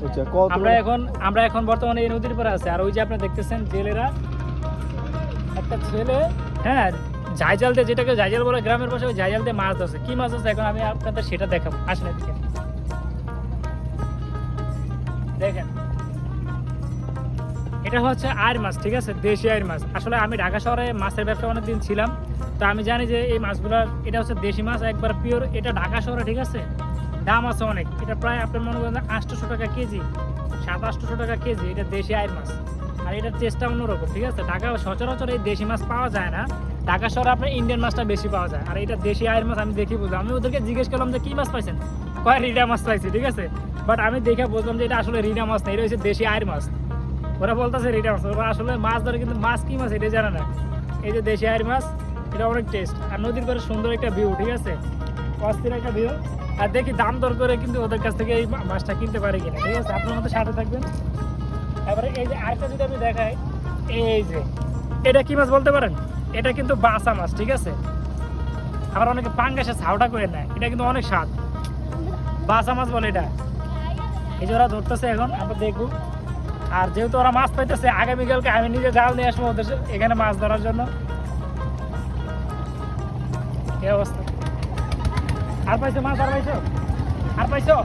আচ্ছা আমরা এখন বর্তমানে এই নদীর পাড়ে আছে। আর ওই যে আপনি দেখতেছেন জেলেরা, একটা ছেলে, হ্যাঁ, জাল দিয়ে, যেটাকে জাল বলে গ্রামের পাশে, ওই জাল দিয়ে মাছ ধরছে। কি মাছ আছে এখন আমি আপনাদের সেটা দেখাবো, আসলে দেখেন, এটা হচ্ছে আইর মাছ, ঠিক আছে, দেশি আইর মাছ। আসলে আমি ঢাকা শহরে মাছের ব্যবসা অনেকদিন ছিলাম, তো আমি জানি যে এই মাছগুলো, এটা হচ্ছে দেশি মাছ, একবার পিওর। এটা ঢাকা শহরে, ঠিক আছে, দাম আছে অনেক। এটা প্রায় আপনার মনে করেন 800 টাকা কেজি, 700-800 টাকা কেজি। এটা দেশি আইর মাছ, আর এটার টেস্টটা অন্যরকম, ঠিক আছে। ঢাকা সচরাচর এই দেশি মাছ পাওয়া যায় না, ঢাকা শহরে আপনার ইন্ডিয়ান মাছটা বেশি পাওয়া যায়। আর এটা দেশি আইর মাছ আমি দেখি বুঝলাম। আমি ওদেরকে জিজ্ঞেস করলাম যে কী মাছ পাইছেন, কয় রিডা মাছ পাইছি, ঠিক আছে। বাট আমি দেখে বুঝলাম যে এটা আসলে রিডা মাছ না, এটা হচ্ছে দেশি আইর মাছ। ওরা বলতেছে রিডা মাছ, ওরা আসলে মাছ ধরে, কিন্তু মাছ কি মাছ এটা জানে না। এই যে দেশি আইর মাছ, এটা অনেক টেস্ট। আর নদীর পাড়ে সুন্দর একটা ভিউ, ঠিক আছে, অস্থির একটা ভিউ। আর দেখি দাম দর করে কিন্তু ওদের কাছ থেকে এই মাছটা কিনতে পারি কিনা, ঠিক আছে। আপনার মতো সাথে থাকবেন। এবারে এই যে আরেকটা যদি আমি দেখাই, এই যে এটা কি মাছ বলতে পারেন? এটা কিন্তু বাসা মাছ, ঠিক আছে। আবার অনেকে পাঙ্গাসে ছাউটা করে নেয়, এটা কিন্তু অনেক স্বাদ। বাসা মাছ বলে এটা। এই যে ওরা ধরতেছে এখন, আমরা দেখবো। আর যেহেতু ওরা মাছ পাইতেছে, আগামীকালকে আমি নিজে জাল নিয়ে আসবো ওদের এখানে মাছ ধরার জন্য। এই অবস্থা। আর পাইছো মাছ? আর পাইছো? আর পাইছো?